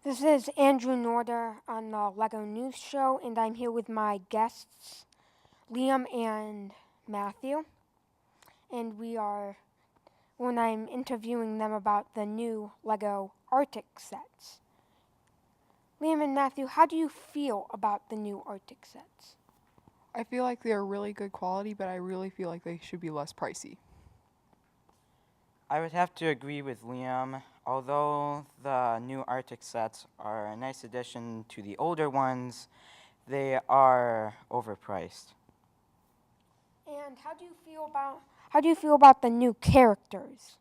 This is Andrew Norder on the LEGO News Show, and I'm here with my guests, Liam and Matthew. And I'm interviewing them about the new LEGO Arctic sets. Liam and Matthew, how do you feel about the new Arctic sets? I feel like they're really good quality, but I really feel like they should be less pricey. I would have to agree with Liam. Although the new Arctic sets are a nice addition to the older ones, they are overpriced. And how do you feel about the new characters?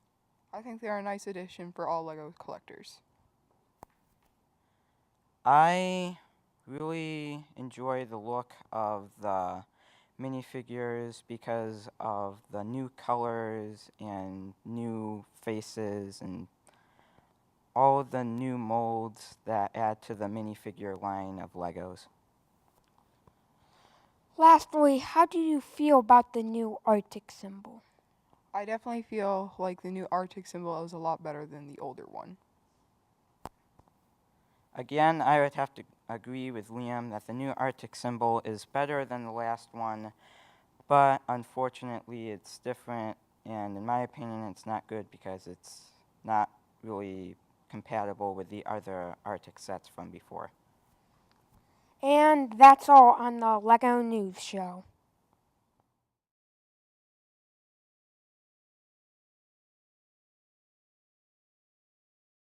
I think they're a nice addition for all LEGO collectors. I really enjoy the look of the minifigures because of the new colors and new faces and all of the new molds that add to the minifigure line of Legos. Lastly, how do you feel about the new Arctic symbol? I definitely feel like the new Arctic symbol is a lot better than the older one. Again, I would have to agree with Liam that the new Arctic symbol is better than the last one, but unfortunately it's different, and in my opinion it's not good because it's not really compatible with the other Arctic sets from before. And that's all on the LEGO News Show.